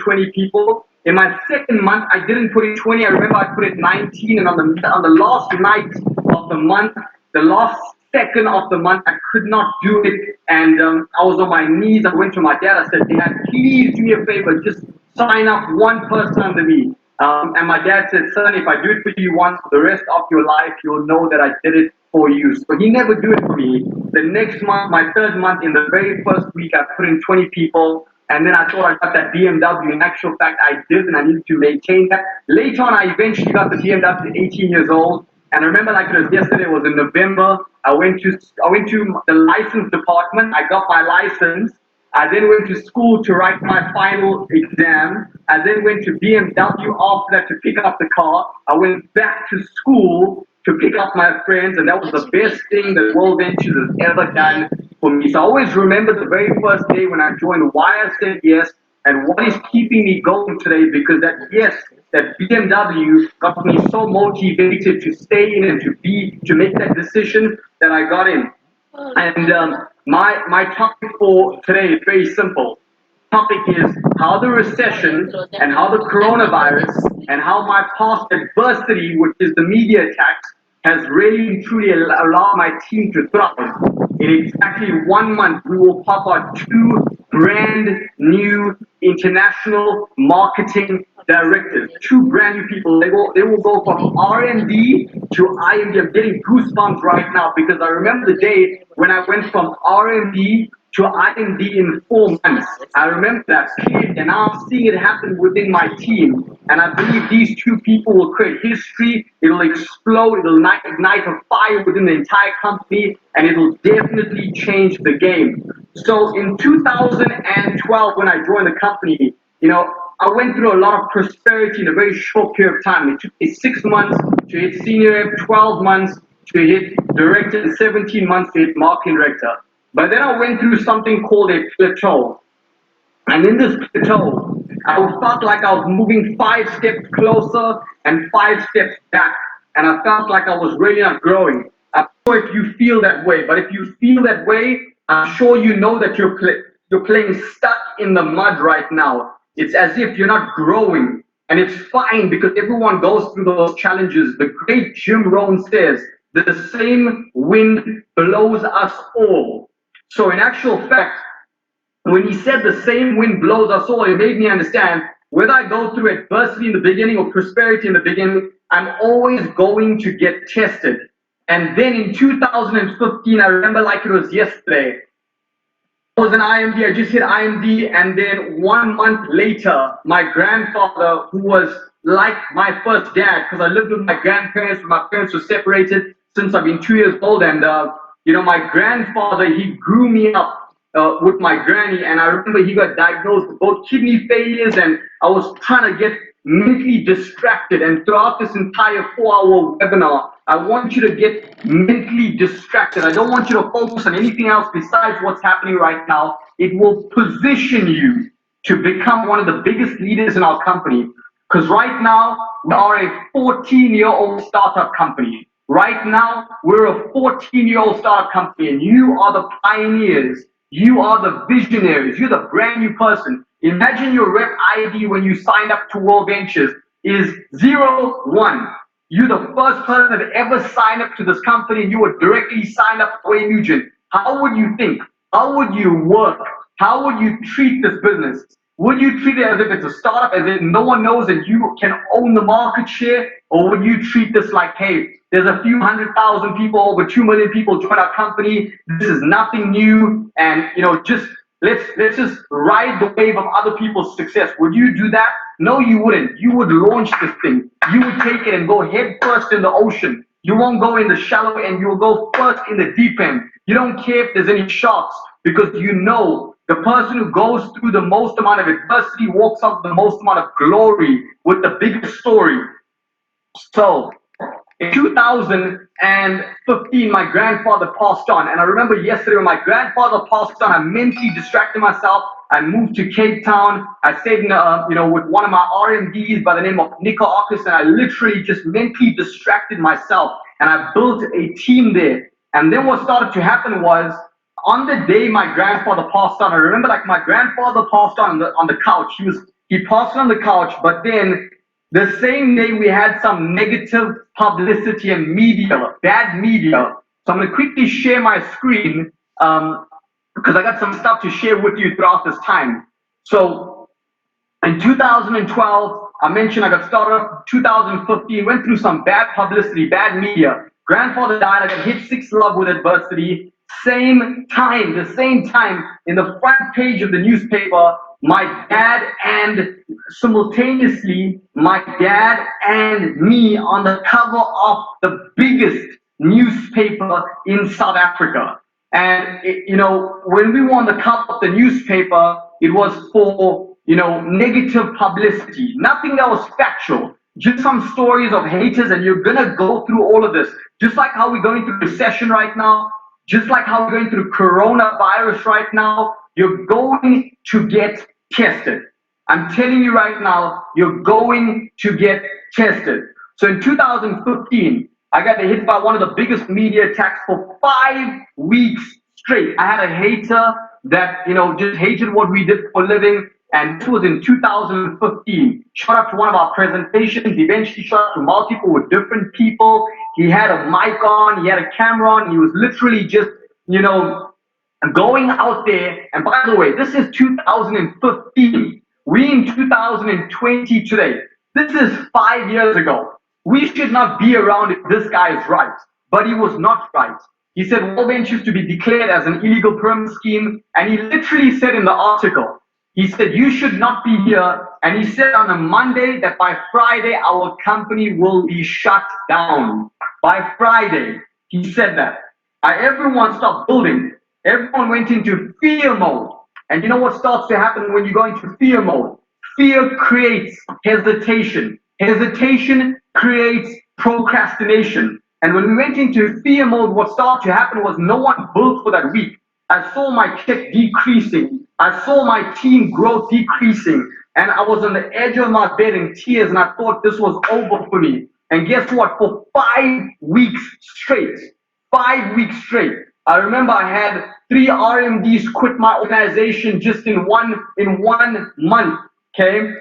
20 people. In my second month, I didn't put in 20. I remember I put in 19, and on the last night of the month, the last second of the month, I could not do it, and I was on my knees. I went to my dad. I said, "Dad, please do me a favor, just sign up one person under me." And my dad said, "Son, if I do it for you once, for the rest of your life, you'll know that I did it for you." So he never do it for me. The next month, my third month, in the very first week, I put in 20 people. And then I thought I got that BMW. In actual fact, I did, and I needed to maintain that. Later on, I eventually got the BMW at 18 years old. And I remember like it was yesterday, it was in November. I went to the license department. I got my license. I then went to school to write my final exam. I then went to BMW after that to pick up the car. I went back to school to pick up my friends, and that was the best thing that World Ventures has ever done for me. So I always remember the very first day when I joined, why I said yes, and what is keeping me going today, because that yes, that BMW got me so motivated to stay in and to make that decision that I got in. And my topic for today is very simple. Topic is how the recession and how the coronavirus and how my past adversity, which is the media attacks, has really and truly allowed my team to thrive. In exactly 1 month, we will pop out two brand new international marketing directors, two brand new people. They will go from R&D to IMD. I'm getting goosebumps right now because I remember the day when I went from R&D to IMD in 4 months. I remember that period, and now I'm seeing it happen within my team. And I believe these two people will create history. It'll explode. It'll ignite a fire within the entire company, and it'll definitely change the game. So in 2012, when I joined the company, I went through a lot of prosperity in a very short period of time. It took me 6 months to hit senior, 12 months to hit director, and 17 months to hit marketing director. But then I went through something called a plateau. And in this plateau, I felt like I was moving 5 steps closer and 5 steps back. And I felt like I was really not growing. I'm sure if you feel that way, but if you feel that way, I'm sure you know that you're playing stuck in the mud right now. It's as if you're not growing. And it's fine because everyone goes through those challenges. The great Jim Rohn says, the same wind blows us all. So in actual fact, when he said the same wind blows us all, it made me understand whether I go through adversity in the beginning or prosperity in the beginning, I'm always going to get tested. And then in 2015, I remember like it was yesterday, I was in IMD, I just hit IMD, and then 1 month later, my grandfather, who was like my first dad, because I lived with my grandparents, my parents were separated since I've been 2 years old, and my grandfather, he grew me up with my granny, and I remember he got diagnosed with both kidney failures, and I was trying to get mentally distracted. And throughout this entire 4-hour webinar, I want you to get mentally distracted. I don't want you to focus on anything else besides what's happening right now. It will position you to become one of the biggest leaders in our company. Because right now, we are a 14-year-old startup company. Right now, we're a 14-year-old startup company, and you are the pioneers. You are the visionaries. You're the brand new person. Imagine your rep ID when you signed up to World Ventures is 01. You're the first person that ever signed up to this company, and you were directly signed up for Wayne Nugent. How would you think? How would you work? How would you treat this business? Would you treat it as if it's a startup, as if no one knows and you can own the market share? Or would you treat this like, hey, there's a few 100,000 people, over 2 million people join our company. This is nothing new, and let's just ride the wave of other people's success. Would you do that? No, you wouldn't. You would launch this thing. You would take it and go head first in the ocean. You won't go in the shallow end. You will go first in the deep end. You don't care if there's any sharks, because you know the person who goes through the most amount of adversity walks out the most amount of glory with the biggest story. So in 2015, my grandfather passed on. And I remember yesterday when my grandfather passed on, I mentally distracted myself. I moved to Cape Town. I stayed with one of my RMDs by the name of Nico Arcus, and I literally just mentally distracted myself. And I built a team there. And then what started to happen was, on the day my grandfather passed on, I remember like my grandfather passed on the couch. He passed on the couch, but then the same day we had some negative publicity and media, bad media. So I'm going to quickly share my screen because I got some stuff to share with you throughout this time. So in 2012, I mentioned I got started up. 2015, went through some bad publicity, bad media. Grandfather died. I got hit 6 love with adversity. The same time, in the front page of the newspaper, my dad and simultaneously, my dad and me on the cover of the biggest newspaper in South Africa. And when we were on the cover of the newspaper, it was for negative publicity, nothing that was factual, just some stories of haters. And you're gonna go through all of this, just like how we're going through recession right now, just like how we're going through coronavirus right now. You're going to get tested. I'm telling you right now, you're going to get tested. So in 2015, I got hit by one of the biggest media attacks for 5 weeks straight. I had a hater that, just hated what we did for a living. And this was in 2015. Shot up to one of our presentations, eventually shot up to multiple with different people. He had a mic on, he had a camera on, he was literally just, going out there. And by the way, this is 2015. We in 2020 today. This is 5 years ago. We should not be around if this guy is right. But he was not right. He said World Ventures to be declared as an illegal pyramid scheme. And he literally said in the article, he said, you should not be here. And he said on a Monday that by Friday, our company will be shut down. By Friday, he said that. Everyone stopped building. Everyone went into fear mode. And you know what starts to happen when you go into fear mode? Fear creates hesitation. Hesitation creates procrastination. And when we went into fear mode, what started to happen was no one built for that week. I saw my check decreasing. I saw my team growth decreasing. And I was on the edge of my bed in tears, and I thought this was over for me. And guess what? For 5 weeks straight, 5 weeks straight, I remember I had 3 RMDs quit my organization just in one month. Okay.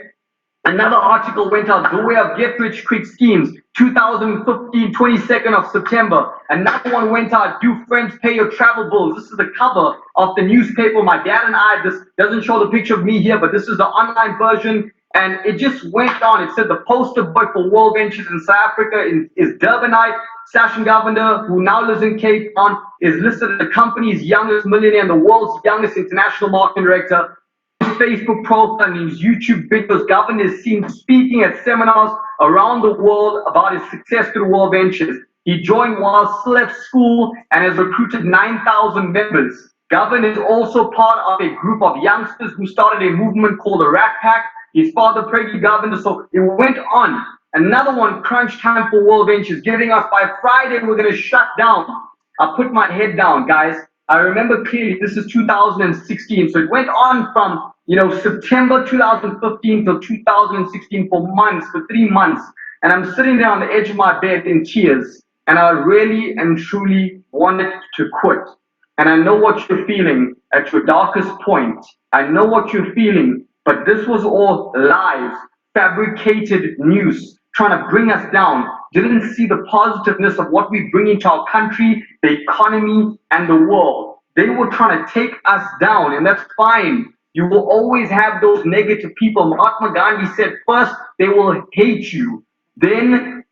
Another article went out, The Way of Get Rich Quick Schemes, 2015, 22nd of September. Another one went out, Do Friends Pay Your Travel Bills? This is the cover of the newspaper. My dad and I, this doesn't show the picture of me here, but this is the online version. And it just went on. It said the poster boy for World Ventures in South Africa is Durbanite. Sashin Govender, who now lives in Cape Town, is listed as the company's youngest millionaire and the world's youngest international marketing director. Facebook profile and his YouTube videos, Govender is seen speaking at seminars around the world about his success through World Ventures. He joined while still at school and has recruited 9,000 members. Govender is also part of a group of youngsters who started a movement called the Rat Pack. His father, Preggy Govender, so it went on. Another one, crunch time for World Ventures, giving us by Friday, we're going to shut down. I put my head down, guys. I remember clearly, this is 2016. So it went on from, September 2015 till 2016 for months, for 3 months. And I'm sitting there on the edge of my bed in tears. And I really and truly wanted to quit. And I know what you're feeling at your darkest point. I know what you're feeling, but this was all lies, fabricated news, trying to bring us down. Didn't see the positiveness of what we bring into our country, the economy, and the world. They were trying to take us down, and that's fine. You will always have those negative people. Mahatma Gandhi said, first, they will hate you. Then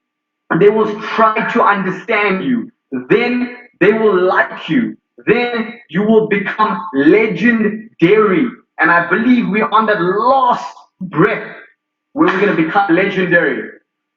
they will try to understand you. Then they will like you. Then you will become legendary. And I believe we're on that last breath where we're going to become legendary.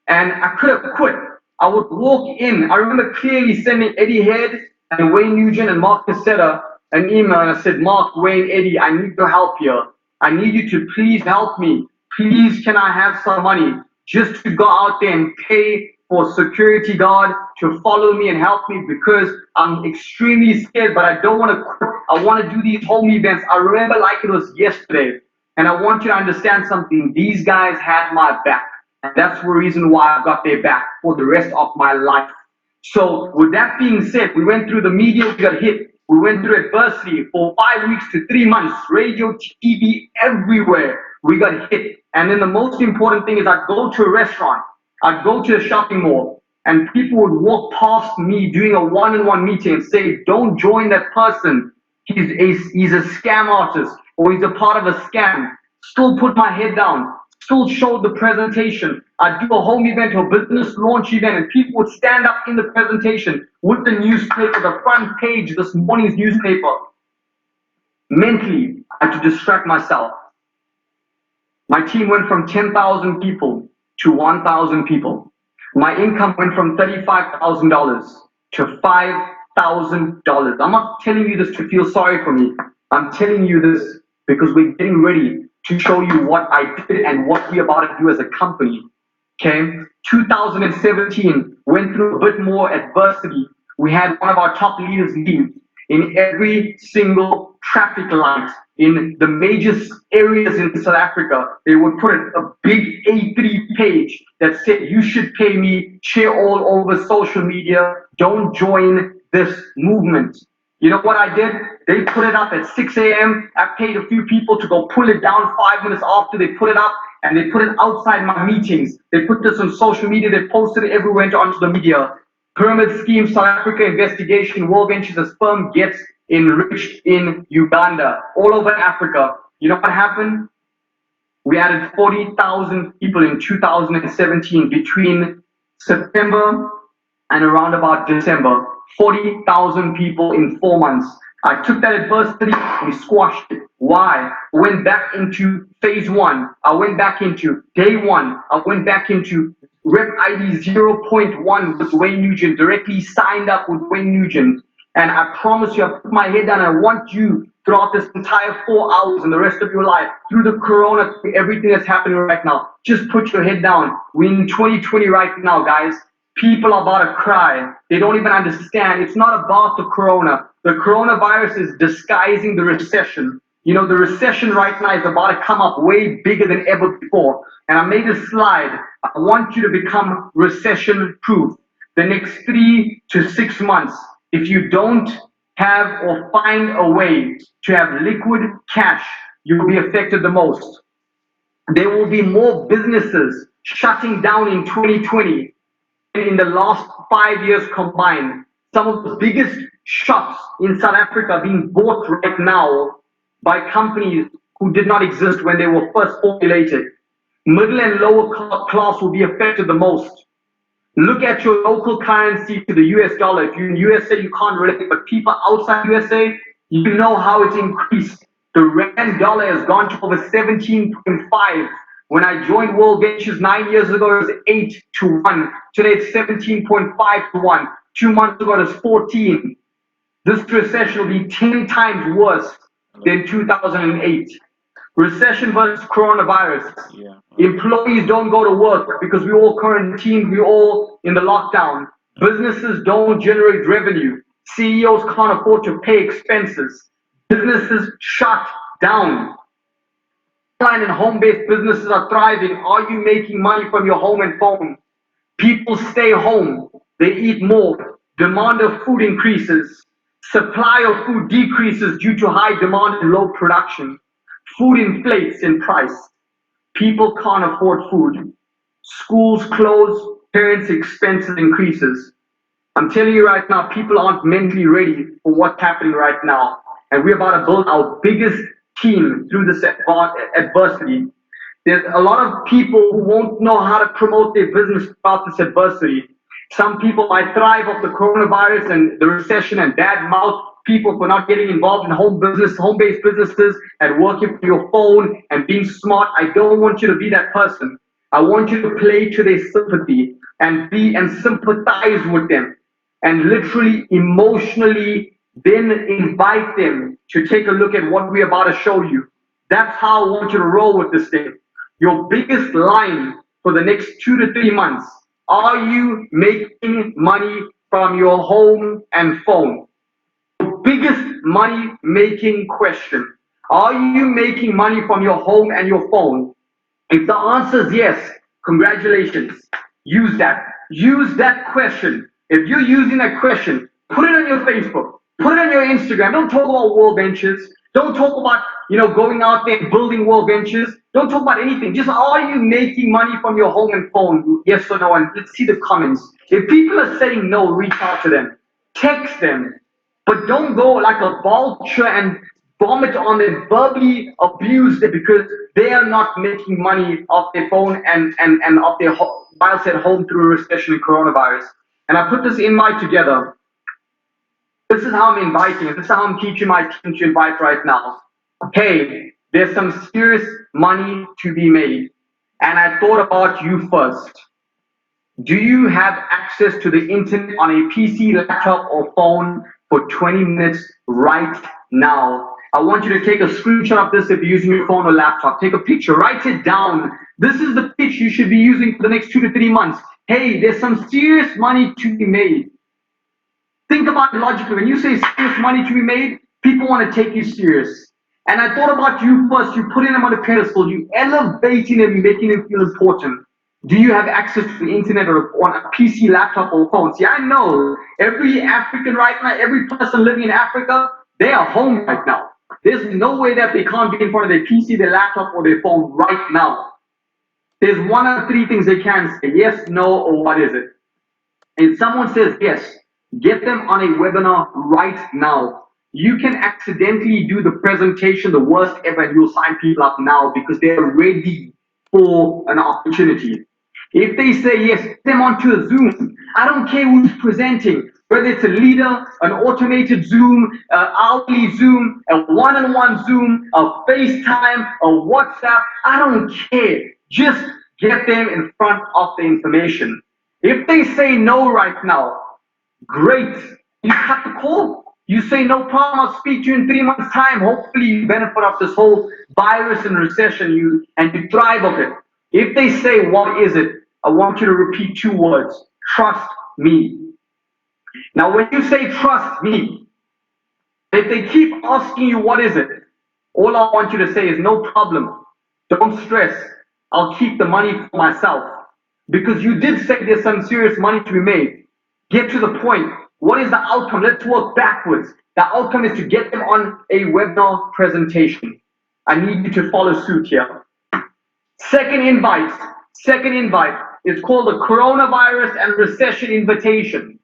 And I could have quit. I would walk in. I remember clearly sending Eddie Head and Wayne Nugent and Mark Cassetta an email, and I said, Mark, Wayne, Eddie, I need your help here. I need you to please help me. Please, can I have some money just to go out there and pay for security guard to follow me and help me, because I'm extremely scared, but I don't want to quit. I want to do these home events. I remember like it was yesterday. And I want you to understand something. These guys had my back. And that's the reason why I've got their back for the rest of my life. So with that being said, we went through the media, we got hit. We went through adversity for 5 weeks to 3 months, radio, TV, everywhere. We got hit. And then the most important thing is I'd go to a restaurant, I'd go to a shopping mall, and people would walk past me doing a one-on-one meeting and say, don't join that person. He's a scam artist or he's a part of a scam. Still put my head down, still showed the presentation. I'd do a home event or business launch event and people would stand up in the presentation with the newspaper, the front page, this morning's newspaper. Mentally, I had to distract myself. My team went from 10,000 people to 1,000 people. My income went from $35,000 to $5,000. I'm not telling you this to feel sorry for me. I'm telling you this because we're getting ready to show you what I did and what we're about to do as a company. Okay? 2017 went through a bit more adversity. We had one of our top leaders leave. In every single traffic light in the major areas in South Africa, they would put a big A3 page that said, you should pay me, share all over social media, don't join this movement. You know what I did? They put it up at 6 a.m. I paid a few people to go pull it down 5 minutes after they put it up, and they put it outside my meetings. They put this on social media, they posted it everywhere onto the media. Pyramid scheme, South Africa investigation, World Ventures, a sperm gets enriched in Uganda, all over Africa. You know what happened? We added 40,000 people in 2017 between September and around about December. 40,000 people in 4 months. I took that adversity, we squashed it. Why? I went back into phase one. I went back into day one. I went back into rep ID 0.1 with Wayne Nugent, directly signed up with Wayne Nugent. And I promise you, I put my head down. I want you throughout this entire 4 hours and the rest of your life, through the corona, through everything that's happening right now, just put your head down. We're in 2020 right now, guys. People are about to cry. They don't even understand. It's not about the corona. The coronavirus is disguising the recession. You know, the recession right now is about to come up way bigger than ever before. And I made a slide. I want you to become recession proof. The next 3 to 6 months, if you don't have or find a way to have liquid cash, you will be affected the most. There will be more businesses shutting down in 2020 in the last 5 years combined. Some of the biggest shops in South Africa are being bought right now by companies who did not exist when they were first formulated. Middle and lower class will be affected the most. Look at your local currency to the US dollar. If you're in USA, you can't relate, but people outside USA, you know how it's increased. The rand dollar has gone to over 17.5. When I joined World Ventures 9 years ago, it was 8 to 1. Today it's 17.5 to 1. 2 months ago, it was 14. This recession will be 10 times worse than 2008. Recession versus coronavirus. Yeah. Employees don't go to work because we're all quarantined, we're all in the lockdown. Businesses don't generate revenue. CEOs can't afford to pay expenses. Businesses shut down. Online and home-based businesses are thriving. Are you making money from your home and phone? People stay home. They eat more. Demand of food increases. Supply of food decreases due to high demand and low production. Food inflates in price. People can't afford food. Schools close. Parents' expenses increases. I'm telling you right now, people aren't mentally ready for what's happening right now. And we're about to build our biggest team through this adversity. There's a lot of people who won't know how to promote their business throughout this adversity. Some people might thrive off the coronavirus and the recession and bad mouth people for not getting involved in home-based businesses and working from your phone and being smart. I don't want you to be that person. I want you to play to their sympathy and sympathize with them and literally emotionally then invite them to take a look at what we're about to show you. That's how I want you to roll with this thing. Your biggest line for the next 2 to 3 months. Are you making money from your home and phone? The biggest money making question. Are you making money from your home and your phone? If the answer is yes, congratulations. Use that. Use that question. If you're using that question, put it on your Facebook. Put it on your Instagram. Don't talk about World Ventures. Don't talk about, going out there and building world ventures. Don't talk about anything. Just, are you making money from your home and phone? Yes or no? And let's see the comments. If people are saying no, reach out to them. Text them. But don't go like a vulture and vomit on them, verbally abuse them because they are not making money off their phone and off their whilst at home through a recession and coronavirus. And I put this invite together. This is how I'm inviting. This is how I'm teaching my team to invite right now. Hey, there's some serious money to be made. And I thought about you first. Do you have access to the internet on a PC, laptop, or phone for 20 minutes right now? I want you to take a screenshot of this if you're using your phone or laptop. Take a picture, write it down. This is the pitch you should be using for the next 2 to 3 months. Hey, there's some serious money to be made. Think about it logically. When you say serious money to be made, people want to take you serious. And I thought about you first. You putting them on a pedestal. You elevating them, making them feel important. Do you have access to the internet or on a PC, laptop, or phone? See, I know every African right now, every person living in Africa, they are home right now. There's no way that they can't be in front of their PC, their laptop, or their phone right now. There's one of three things they can say: yes, no, or what is it? If someone says yes, get them on a webinar right now. You can accidentally do the presentation the worst ever and you'll sign people up now because they're ready for an opportunity. If they say yes, get them onto a Zoom. I don't care who's presenting, whether it's a leader, an automated Zoom, an hourly Zoom, a one-on-one Zoom, a FaceTime, a WhatsApp. I don't care. Just get them in front of the information. If they say no right now, great. You cut the call. You say no problem. I'll speak to you in 3 months' time. Hopefully, you benefit of this whole virus and recession. And you thrive of it. If they say what is it, I want you to repeat 2 words: trust me. Now, when you say trust me, if they keep asking you what is it, all I want you to say is no problem. Don't stress. I'll keep the money for myself. Because you did say there's some serious money to be made. Get to the point. What is the outcome? Let's work backwards. The outcome is to get them on a webinar presentation. I need you to follow suit here. Second invite is called the Coronavirus and Recession Invitation.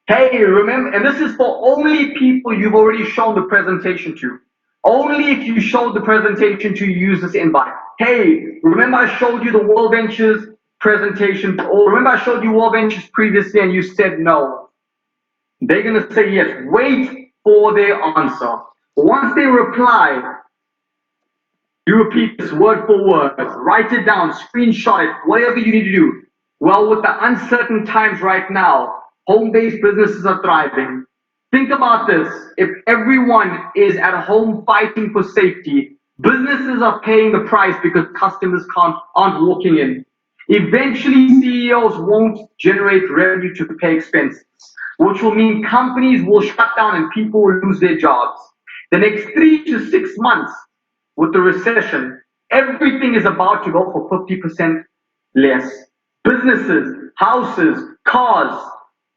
Hey, remember, and this is for only people you've already shown the presentation to. Only if you showed the presentation to use this invite. Hey, remember I showed you the World Ventures presentation, or remember I showed you World Ventures previously and you said no. They're going to say yes. Wait for their answer. Once they reply, you repeat this word for word. Write it down, screenshot it, whatever you need to do. Well, with the uncertain times right now, home-based businesses are thriving. Think about this. If everyone is at home fighting for safety, businesses are paying the price because customers aren't walking in. Eventually, CEOs won't generate revenue to pay expenses, which will mean companies will shut down and people will lose their jobs. The next 3 to 6 months with the recession, everything is about to go for 50% less. Businesses, houses, cars.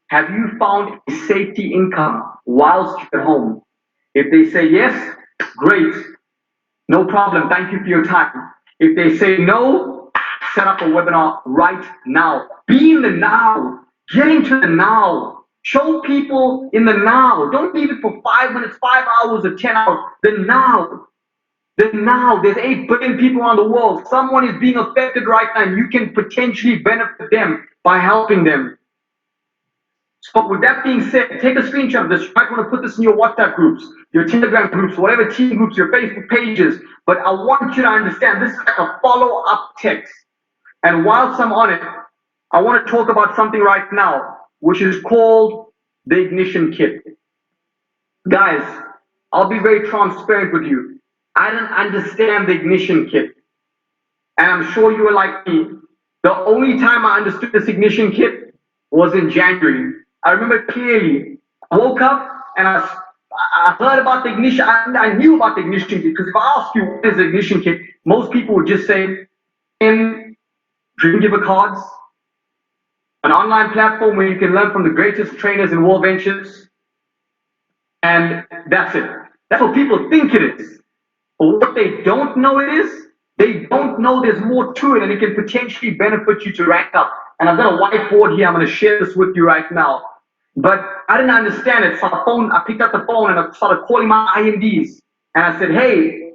Have you found a safety income whilst you're at home? If they say yes, great. No problem. Thank you for your time. If they say no, set up a webinar right now. Be in the now. Get into the now. Show people in the now. Don't leave it for 5 minutes, 5 hours, or 10 hours. The now. The now. There's 8 billion people around the world. Someone is being affected right now, and you can potentially benefit them by helping them. So with that being said, take a screenshot of this. You might want to put this in your WhatsApp groups, your Telegram groups, whatever team groups, your Facebook pages. But I want you to understand this is like a follow-up text. And whilst I'm on it, I want to talk about something right now, which is called the ignition kit. Guys, I'll be very transparent with you. I didn't understand the ignition kit. And I'm sure you were like me. The only time I understood this ignition kit was in January. I remember clearly. I woke up and I heard about the ignition. I knew about the ignition kit because if I ask you what is the ignition kit, most people would just say, Dream Giver Cards, an online platform where you can learn from the greatest trainers in World Ventures, and that's it. That's what people think it is. But what they don't know it is, they don't know there's more to it and it can potentially benefit you to rank up. And I've got a whiteboard here. I'm going to share this with you right now. But I didn't understand it. So I picked up the phone and I started calling my IMDs. And I said, hey,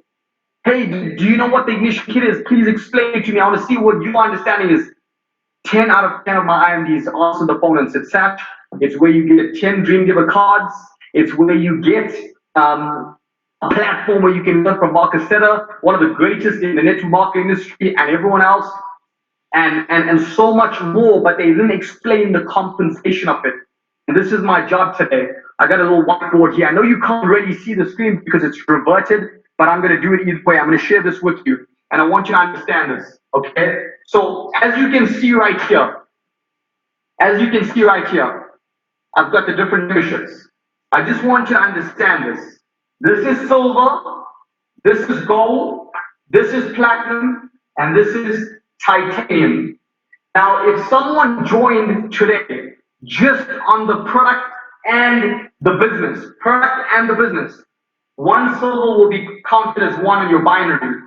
do you know what the ignition kit is? Please explain it to me. I want to see what your understanding is. 10 out of 10 of my IMDs answered the phone and said, Satch, it's where you get 10 Dream Giver cards. It's where you get a platform where you can learn from Marcus Setter, one of the greatest in the network marketing industry, and everyone else, and so much more, but they didn't explain the compensation of it. And this is my job today. I got a little whiteboard here. I know you can't really see the screen because it's reverted, but I'm going to do it either way. I'm going to share this with you, and I want you to understand this, okay? So as you can see right here, I've got the different memberships. I just want you to understand this. This is silver, this is gold, this is platinum, and this is titanium. Now, if someone joined today just on the product and the business, one silver will be counted as one in your binary.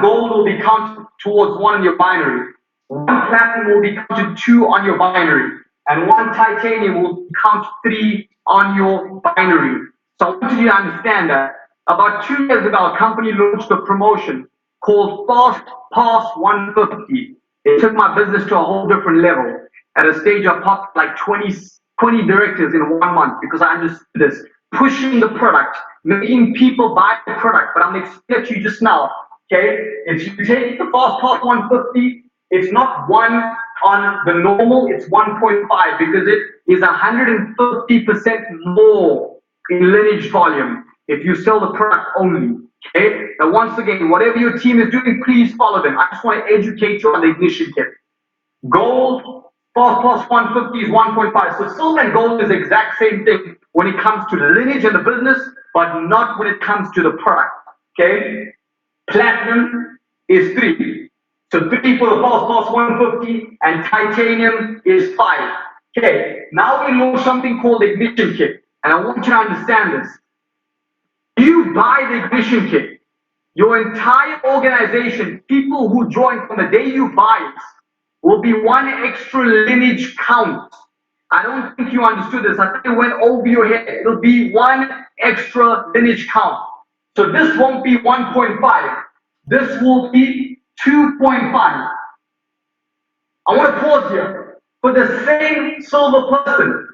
Gold will be counted towards one in your binary. One platinum will be counted 2 on your binary. And one titanium will count 3 on your binary. So I want you to understand that about 2 years ago, a company launched a promotion called Fast Pass 150. It took my business to a whole different level. At a stage, I popped like 20 directors in 1 month because I understood this. Pushing the product, making people buy the product. But I'm going to explain it to you just now. Okay? If you take the Fast Pass 150, it's not 1 on the normal, it's 1.5 because it is 150% more in lineage volume if you sell the product only. Okay? Now once again, whatever your team is doing, please follow them. I just want to educate you on the ignition kit. Gold, Fast Pass 150 is 1.5. So silver and gold is the exact same thing when it comes to the lineage and the business, but not when it comes to the product. Okay? Platinum is 3. So 3 for the Fast Pass 150 and titanium is 5. Okay, now we know something called the ignition kit. And I want you to understand this. You buy the ignition kit, your entire organization, people who join from the day you buy it, will be 1 extra lineage count. I don't think you understood this. I think it went over your head. It'll be 1 extra lineage count. So this won't be 1.5. This will be 2.5. I want to pause here. For the same silver person,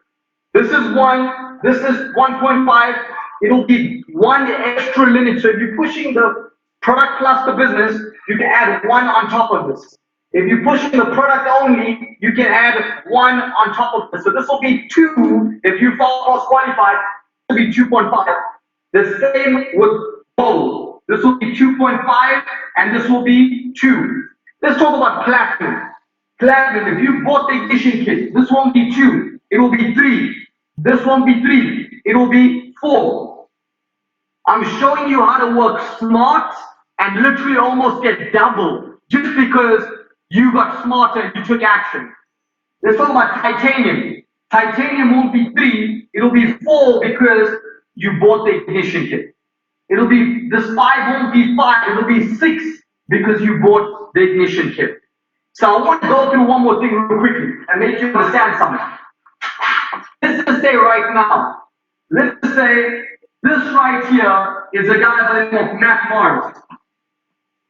this is 1, this is 1.5. It'll be 1 extra lineage. So if you're pushing the product plus the business, you can add 1 on top of this. If you're pushing the product only, you can add 1 on top of this. So this will be 2. If you fall cross qualified, it will be 2.5. The same with gold. This will be 2.5 and this will be 2. Let's talk about platinum. Platinum, if you bought the ignition kit, this won't be 2. It will be 3. This won't be 3. It will be 4. I'm showing you how to work smart and literally almost get double just because you got smarter and you took action. Let's talk about titanium. Titanium won't be 3. It'll be 4 because you bought the ignition kit. It'll be, this 5 won't be 5, it'll be 6 because you bought the ignition kit. So I want to go through one more thing real quickly and make you understand something. Let's just say right now, let's just say this right here is a guy by the name of Matt Morris.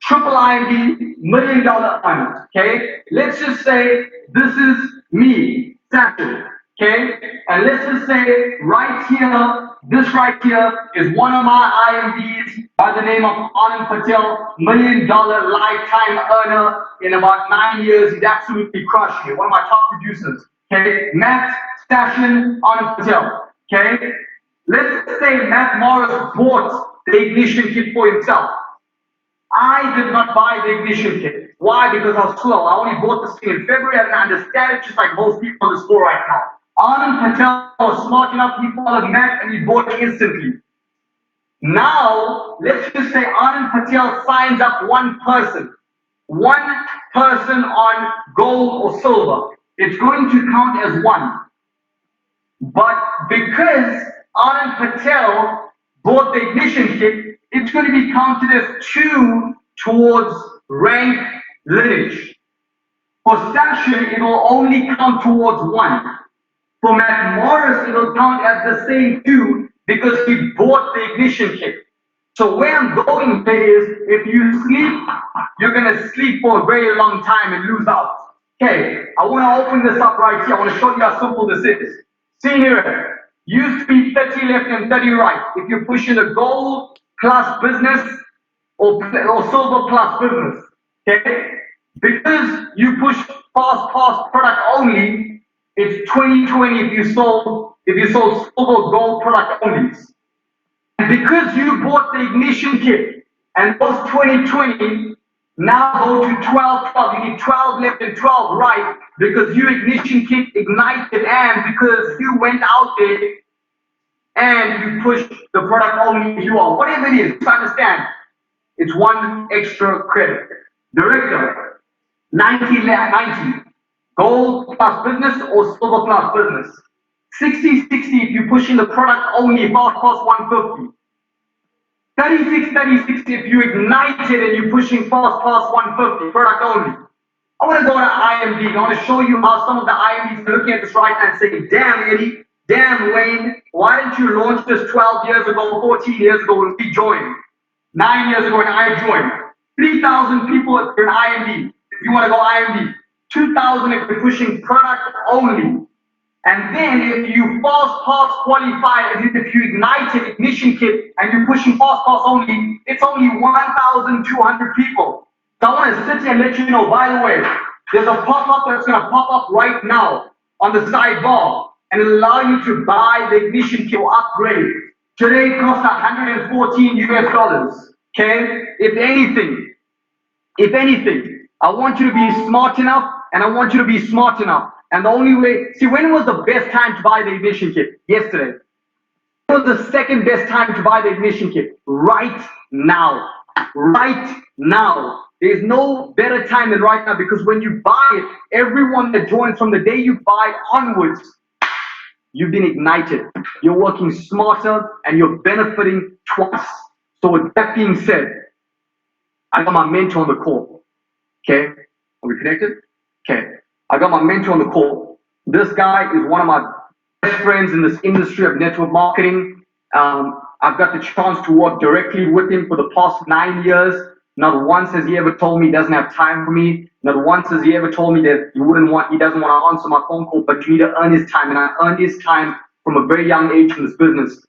Triple IMD, $1 million earner, okay? Let's just say this is me, Sashin, okay? And let's just say right here, this right here is one of my IMDs by the name of Anand Patel, $1 million lifetime earner in about 9 years. He's absolutely crushing it. One of my top producers, okay? Matt, Sashin, Anand Patel, okay? Let's say Matt Morris bought the ignition kit for himself. I did not buy the ignition kit. Why? Because I was slow. I only bought this thing in February. I didn't understand it, just like most people on the store right now. Anand Patel was smart enough. He followed Matt and he bought it instantly. Now, let's just say Anand Patel signs up one person on gold or silver. It's going to count as 1. But because Anand Patel bought the ignition kit, it's going to be counted as 2 towards rank lineage. For Sashin, it will only count towards 1. For Matt Morris, it will count as the same 2 because he bought the ignition kit. So where I'm going here is, if you sleep, you're going to sleep for a very long time and lose out. Okay, I want to open this up right here. I want to show you how simple this is. See here, you speed 30 left and 30 right. If you're pushing a gold plus business or silver plus business, okay? Because you push fast pass product only, it's 2020 if you sold silver gold product only. And because you bought the ignition kit and those 2020 now go to 12, 12. You need 12 left and 12 right because you ignition kit ignited and because you went out there and you pushed the product only as you are. Whatever it is, understand. It's one extra credit. Director, 90. Gold plus business or silver plus business. 60 if you're pushing the product only, fast pass 150. 36 if you ignite it and you're pushing fast pass 150, product only. I want to go to IMD. I want to show you how some of the IMDs are looking at this right now and saying, damn Eddie, damn Wayne, why didn't you launch this 12 years ago, 14 years ago when we joined? 9 years ago when I joined. 3,000 people in IMD. If you want to go IMD. 2,000 if you're pushing product only. And then if you fast pass qualify, if you ignite an ignition kit and you're pushing fast pass only, it's only 1,200 people. So I want to sit here and let you know, by the way, there's a pop-up that's going to pop up right now on the sidebar and it'll allow you to buy the ignition kit or upgrade. Today it costs 114 US dollars. Okay? If anything, I want you to be smart enough and I want you to be smart enough. And the only way, see, when was the best time to buy the ignition kit? Yesterday. When was the second best time to buy the ignition kit? Right now. Right now. There's no better time than right now because when you buy it, everyone that joins from the day you buy onwards, you've been ignited. You're working smarter and you're benefiting twice. So with that being said, I got my mentor on the call. Okay? Are we connected? Okay. I got my mentor on the call. This guy is one of my best friends in this industry of network marketing. I've got the chance to work directly with him for the past 9 years. Not once has he ever told me he doesn't have time for me. Not once has he ever told me that he doesn't want to answer my phone call, but you need to earn his time. And I earned his time from a very young age in this business.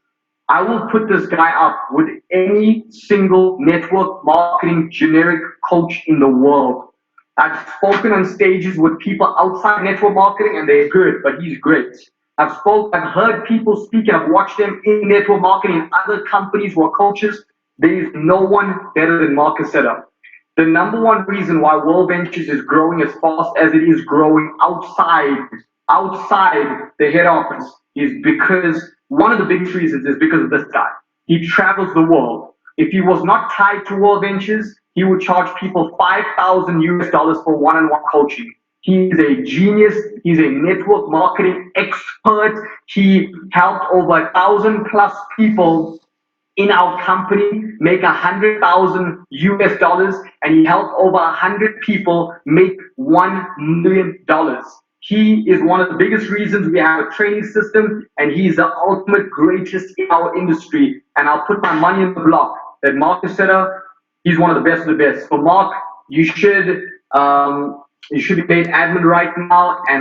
I will put this guy up with any single network marketing generic coach in the world. I've spoken on stages with people outside network marketing and they're good, but he's great. I've heard people speak and I've watched them in network marketing in other companies who are coaches. There is no one better than Mark Casetta. The number one reason why World Ventures is growing as fast as it is growing outside the head office is because one of the biggest reasons is because of this guy. He travels the world. If he was not tied to World Ventures, he would charge people 5,000 US dollars for one-on-one coaching. He is a genius. He's a network marketing expert. He helped over 1,000 plus people in our company make 100,000 US dollars, and he helped over 100 people make $1 million. He is one of the biggest reasons we have a training system, and he's the ultimate greatest in our industry. And I'll put my money in the block that Mark Casetta, he's one of the best of the best. So Mark, you should be made admin right now, and